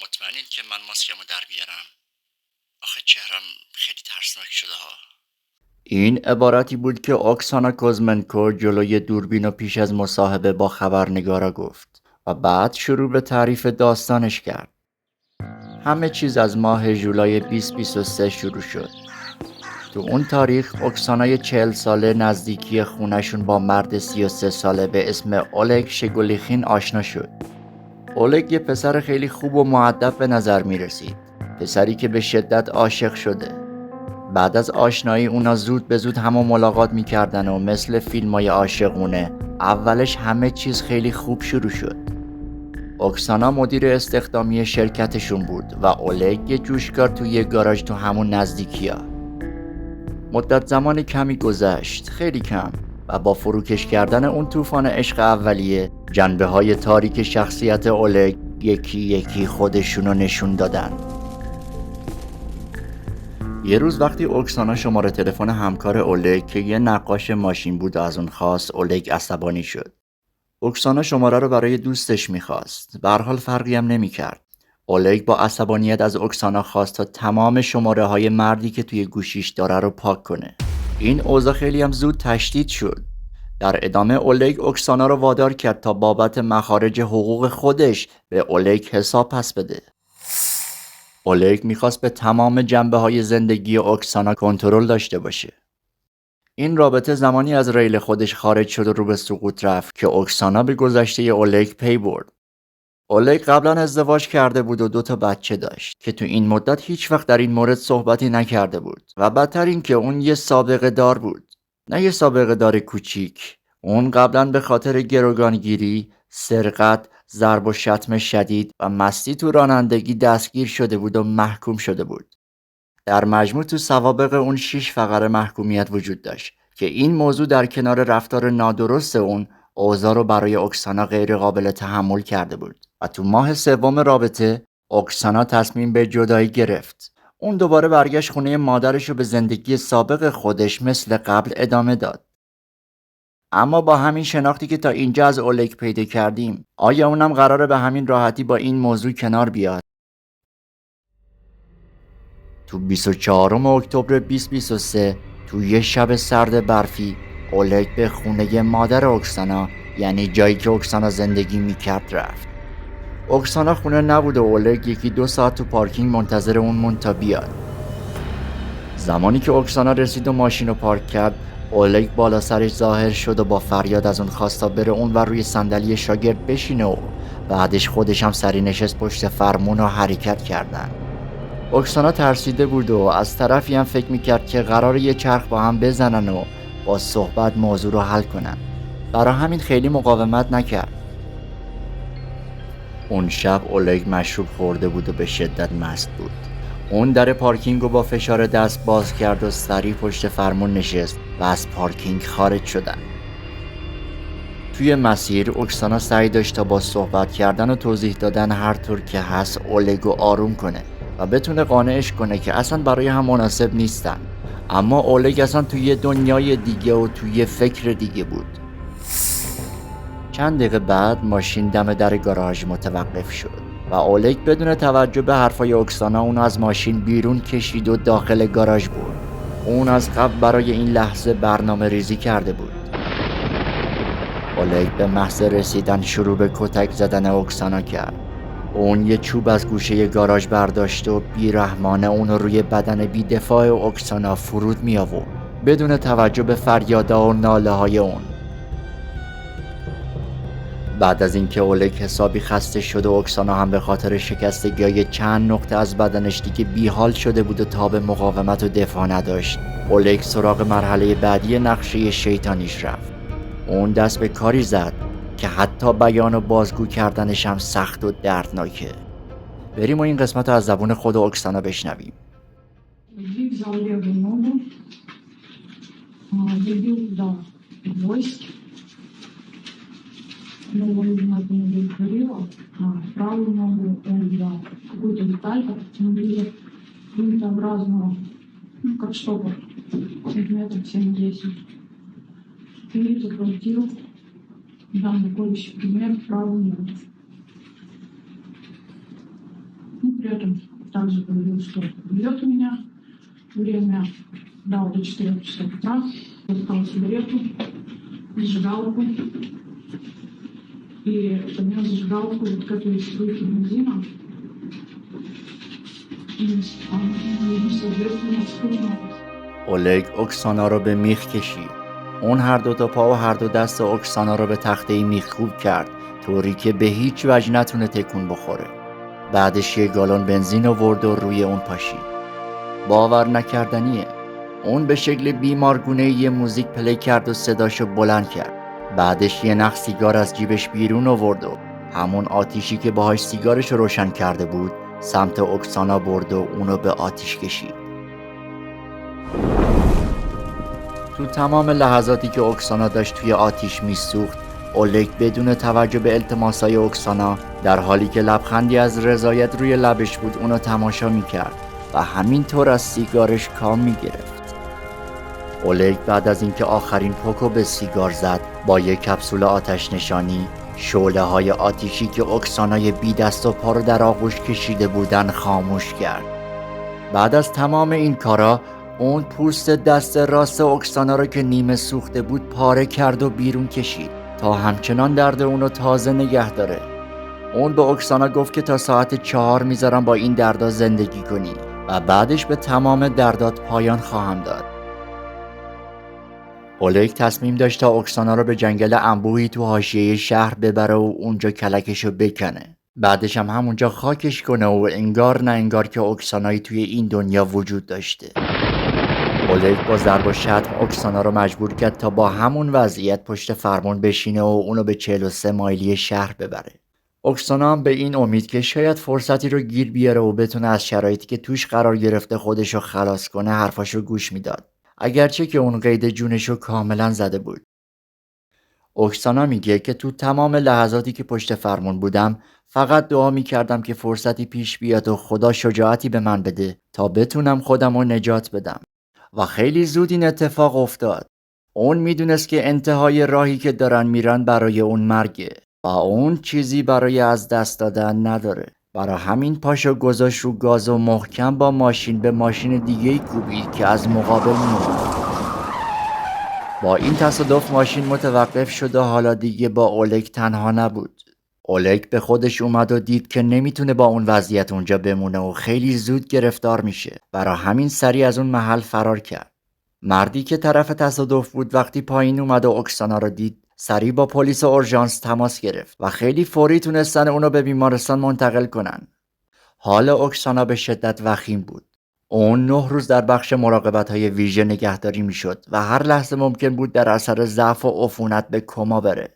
مطمئنین که من ماسکمو در بیارم؟ آخه چهرم خیلی ترسناک شده ها. این عبارتی بود که اوکسانا کوزمنکو جلوی دوربین و پیش از مصاحبه با خبرنگارا گفت و بعد شروع به تعریف داستانش کرد. همه چیز از ماه ژولای 2023 شروع شد. تو اون تاریخ اوکسانای 40 ساله نزدیکی خونشون با مرد 33 ساله به اسم اولگ شگولیخین آشنا شد. اولگ یه پسر خیلی خوب و مؤدب به نظر می رسید. پسری که به شدت عاشق شده. بعد از آشنایی اونا زود به زود همو ملاقات میکردن و مثل فیلمای عاشقونه اولش همه چیز خیلی خوب شروع شد. اوکسانا مدیر استخدامی شرکتشون بود و اولگ یه جوشکار توی یه گاراژ تو همون نزدیکیا. مدت زمان کمی گذشت، خیلی کم، و با فروکش کردن اون طوفان عشق اولیه جنبه های تاریک شخصیت اولگ یکی یکی خودشونو نشون دادن. یه روز وقتی اوکسانا شماره تلفن همکار اولگ که یه نقاش ماشین بود از اون خواست، اولگ عصبانی شد. اوکسانا شماره رو برای دوستش میخواست. به هر حال فرقی هم نمیکرد. اولگ با عصبانیت از اوکسانا خواست تا تمام شماره های مردی که توی گوشیش داره رو پاک کنه. این اوضاع خیلی هم زود تشدید شد. در ادامه اولگ اوکسانا رو وادار کرد تا بابت مخارج حقوق خودش به اولگ حساب پس بده. اولگ میخواست به تمام جنبه‌های زندگی اوکسانا کنترل داشته باشه. این رابطه زمانی از ریل خودش خارج شد و رو به سقوط رفت که اوکسانا به گذشته اولگ پی برد. اولگ قبلا ازدواج کرده بود و 2 بچه داشت که تو این مدت هیچ وقت در این مورد صحبتی نکرده بود و بدتر این که اون یه سابقه دار بود. نه یه سابقه دار کوچیک. اون قبلا به خاطر گروگانگیری، سرقت، ضرب و شتم شدید و مستی تو رانندگی دستگیر شده بود و محکوم شده بود. در مجموع تو سوابق اون 6 فقره محکومیت وجود داشت که این موضوع در کنار رفتار نادرست اون اوضاع رو برای اوکسانا غیر قابل تحمل کرده بود و تو ماه سوم رابطه اوکسانا تصمیم به جدایی گرفت. اون دوباره برگشت خونه مادرش و به زندگی سابق خودش مثل قبل ادامه داد. اما با همین شناختی که تا اینجا از اولگ پیدا کردیم، آیا اونم قراره به همین راحتی با این موضوع کنار بیاد؟ تو 24 اکتبر 2023 تو یه شب سرد برفی اولگ به خونه مادر اوکسانا، یعنی جایی که اوکسانا زندگی میکرد، رفت. اوکسانا خونه نبود و اولگ 1-2 ساعت تو پارکینگ منتظر اون موند تا بیاد. زمانی که اوکسانا رسید و ماشین رو پارک کرد، اولگ بالا سرش ظاهر شد و با فریاد از اون خواست تا بره اون و روی صندلی شاگرد بشینه و بعدش خودش هم سری نشست پشت فرمون و حرکت کردن. اوکسانا ترسیده بود و از طرفی هم فکر میکرد که قرار یه چرخ با هم بزنن و با صحبت موضوع رو حل کنن. برای همین خیلی مقاومت نکرد. اون شب اولگ مشروب خورده بود و به شدت مست بود. اون در پارکینگ رو با فشار دست باز کرد و سریع پشت فرمون نشست و از پارکینگ خارج شدن. توی مسیر اوکسانا سعی داشت تا با صحبت کردن و توضیح دادن هر طور که هست اولگ رو آروم کنه و بتونه قانعش کنه که اصلا برای هم مناسب نیستن. اما اولگ اصلا توی دنیای دیگه و توی فکر دیگه بود. چند دقیقه بعد ماشین دم در گاراژ متوقف شد و اولگ بدون توجه به حرفای اوکسانا اونو از ماشین بیرون کشید و داخل گاراژ برد. اون از قبل برای این لحظه برنامه ریزی کرده بود. اولگ به محض رسیدن شروع به کتک زدن اوکسانا کرد. اون یه چوب از گوشه گاراژ برداشت و بیرحمانه اون روی بدن بی‌دفاع اوکسانا فرود می آورد بدون توجه به فریادا و ناله های اون. بعد از اینکه اولگ حسابی خسته شد و اوکسانا هم به خاطر شکستگی‌های چند نقطه از بدنش دیگه بیحال شده بود و تاب مقاومت و دفاع نداشت، اولگ سراغ مرحله بعدی نقشه شیطانیش رفت. اون دست به کاری زد که حتی بیان و بازگو کردنش هم سخت و دردناکه. بریم و این قسمت رو از زبون خود اوکسانا بشنویم. Взял левую ногу, забил до гвоздь, ногу не говорила, правую ногу он взял какую-то деталь, как автомобиля, пунктообразного, как штопор, сантиметров 7-10. И закрутил данный колющий предмет в правую ногу. При этом также говорил, что убьет меня. Время дал до 4 часов утра. Достал сигарету, зажигалку. И поднес зажигалку вот к этой струйке бензина. И, соответственно, вспыхнул. اولگ اکسانا را به میخ کشید. اون هر دو تا پا و هر دو دست اکسانا را به تخته میخ کوب کرد طوری که به هیچ وجه نتونه تکون بخوره. بعدش یه گالون بنزین آورد و روی اون پاشید. باور نکردنیه. اون به شکل بیمارگونه یه موزیک پلی کرد و صداشو بلند کرد. بعدش یه نخ سیگار از جیبش بیرون آورد و همون آتیشی که باهاش سیگارش رو روشن کرده بود سمت اکسانا برد و اونو به آتیش کشید. تو تمام لحظاتی که اکسانا داشت توی آتیش میسوخت، اولگ بدون توجه به التماسای اکسانا در حالی که لبخندی از رضایت روی لبش بود اونو تماشا میکرد و همینطور از سیگارش کام میگرفت. اولگ بعد از اینکه آخرین پوکو به سیگار زد با یک کپسول آتش نشانی شعله های آتیشی که اکسانای بی دست و پا رو در آغوش کشیده بودن خاموش کرد. بعد از تمام این کارا اون پوست دست راست اکسانا رو که نیمه سوخته بود پاره کرد و بیرون کشید تا همچنان درد اونو تازه نگه داره. اون به اکسانا گفت که تا ساعت 4 میذارم با این دردا زندگی کنی و بعدش به تمام دردات پایان خواهم داد. اولگ تصمیم داشت تا اکسانا رو به جنگل انبوهی تو حاشیه شهر ببره و اونجا کلکشو بکنه. بعدش هم همونجا خاکش کنه و انگار نه انگار که اکسانایی توی این دنیا وجود داشته. اولگ با ضرب و شتم اکسانا رو مجبور کرد تا با همون وضعیت پشت فرمون بشینه و اونو به 43 مایلی شهر ببره. اکسانا هم به این امید که شاید فرصتی رو گیر بیاره و بتونه از شرایطی که توش قرار گرفته خودش رو خلاص کنه حرفاشو گوش میداد، اگرچه که اون قید جونش رو کاملا زده بود. اکسانا میگه که تو تمام لحظاتی که پشت فرمون بودم فقط دعا میکردم که فرصتی پیش بیاد و خدا شجاعتی به من بده تا بتونم خودم رو نجات بدم. و خیلی زود این اتفاق افتاد. اون میدونست که انتهای راهی که دارن میرن برای اون مرگه و اون چیزی برای از دست دادن نداره. برای همین پاشو گذاشت رو گاز و محکم با ماشین به ماشین دیگه‌ای کوبید که از مقابل میومد. با این تصادف ماشین متوقف شد و حالا دیگه با اولگ تنها نبود. اولگ به خودش اومد و دید که نمیتونه با اون وضعیت اونجا بمونه و خیلی زود گرفتار میشه. برای همین سریع از اون محل فرار کرد. مردی که طرف تصادف بود وقتی پایین اومد و اکسانا رو دید سریع با پلیس اورژانس تماس گرفت و خیلی فوری تونستن اونو به بیمارستان منتقل کنن. حال اکسانا به شدت وخیم بود. اون 9 روز در بخش مراقبت‌های ویژه نگهداری میشد و هر لحظه ممکن بود در اثر ضعف و عفونت به کما بره.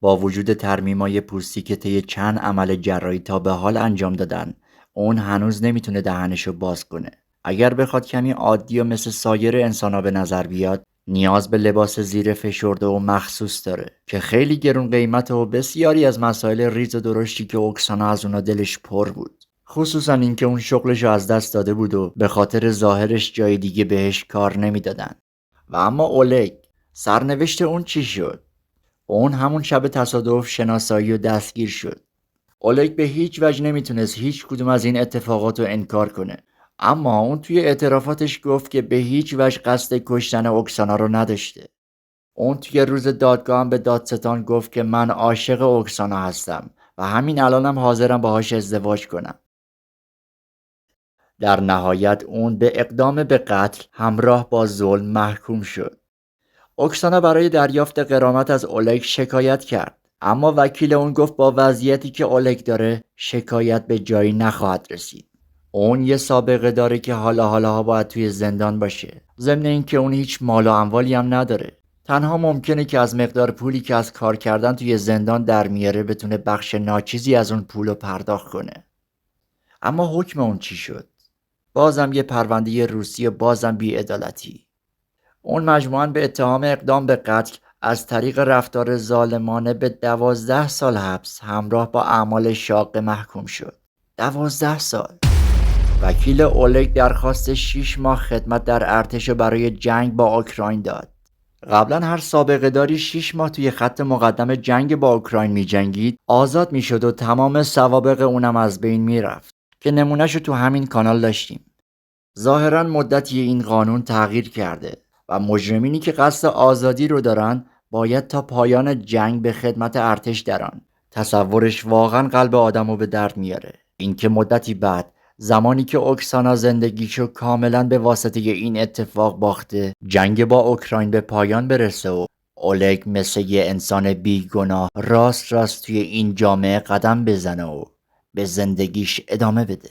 با وجود ترمیمای پوستی که طی چند عمل جراحی تا به حال انجام دادن، اون هنوز نمیتونه دهنشو باز کنه. اگر بخواد کمی عادی و مثل سایر انسانا به نظر بیاد، نیاز به لباس زیر فشرده و مخصوص داره که خیلی گرون قیمت و بسیاری از مسائل ریز و درشتی که اکسانا از اونا دلش پر بود. خصوصا اینکه اون شغلشو از دست داده بود و به خاطر ظاهرش جای دیگه بهش کار نمیدادن. و اما اولگ، سرنوشت اون چی شد؟ اون همون شب تصادف شناسایی و دستگیر شد. اولگ به هیچ وجه نمیتونست هیچ کدوم از این اتفاقات رو انکار کنه. اما اون توی اعترافاتش گفت که به هیچ وجه قصد کشتن اکسانا رو نداشته. اون توی روز دادگاه هم به دادستان گفت که من عاشق اکسانا هستم و همین الانم حاضرم باهاش ازدواج کنم. در نهایت اون به اقدام به قتل همراه با ظلم محکوم شد. اکسانا برای دریافت غرامت از اولگ شکایت کرد، اما وکیل اون گفت با وضعیتی که اولگ داره شکایت به جایی نخواهد رسید. اون یه سابقه داره که حالا باید توی زندان باشه. ضمن اینکه اون هیچ مال و اموالی هم نداره. تنها ممکنه که از مقدار پولی که از کار کردن توی زندان در میاره بتونه بخش ناچیزی از اون پولو پرداخت کنه. اما حکم اون چی شد؟ بازم یه پرونده روسی و بازم بی‌عدالتی. اون مجموعاً به اتهام اقدام به قتل از طریق رفتار ظالمانه به 12 سال حبس همراه با اعمال شاق محکوم شد. 12 سال. وکیل اولگ درخواست 6 ماه خدمت در ارتش برای جنگ با اوکراین داد. قبلا هر سابقه داری 6 ماه توی خط مقدم جنگ با اوکراین می جنگید آزاد می شد و تمام سوابق اونم از بین می رفت که نمونهشو تو همین کانال داشتیم. ظاهرا مدتی این قانون تغییر کرده و مجرمینی که قصد آزادی رو دارن باید تا پایان جنگ به خدمت ارتش درن. تصورش واقعا قلب آدمو به درد میاره. اینکه مدتی بعد زمانی که اوکسانا زندگیشو کاملا به واسطه این اتفاق باخته جنگ با اوکراین به پایان برسه و اولگ مثل یه انسان بیگناه راست توی این جامعه قدم بزنه و به زندگیش ادامه بده.